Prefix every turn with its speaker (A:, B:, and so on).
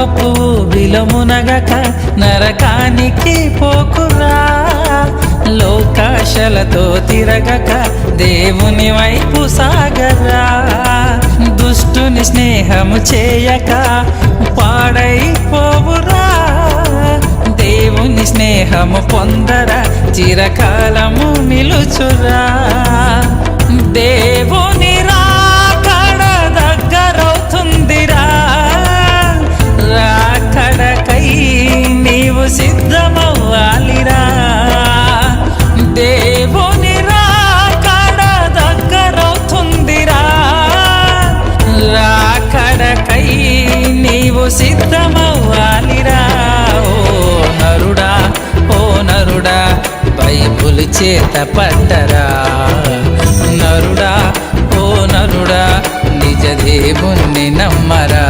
A: పాపపు విలమునగక నరకానికి పోకురా, లోకాశలతో తిరగక దేవుని వైపు సాగరా, దుష్టుని స్నేహము చేయక పాడైపోవురా, దేవుని స్నేహము పొందరా చిరకాలము నిలుచురా. దేవుని రాకడ దగ్గరవుతుందిరా, రాకడకై నీవు సిద్ధమవ్వాలిరా. దేవుని రాకడ దగ్గరవుతుందిరా, రాకడకై నీవు సిద్ధమవ్వాలిరా. ఓ నరుడా బైబుల్ చేత పట్టరా, నరుడా ఓ నరుడా నిజ దేవుణ్ణి నమ్మరా.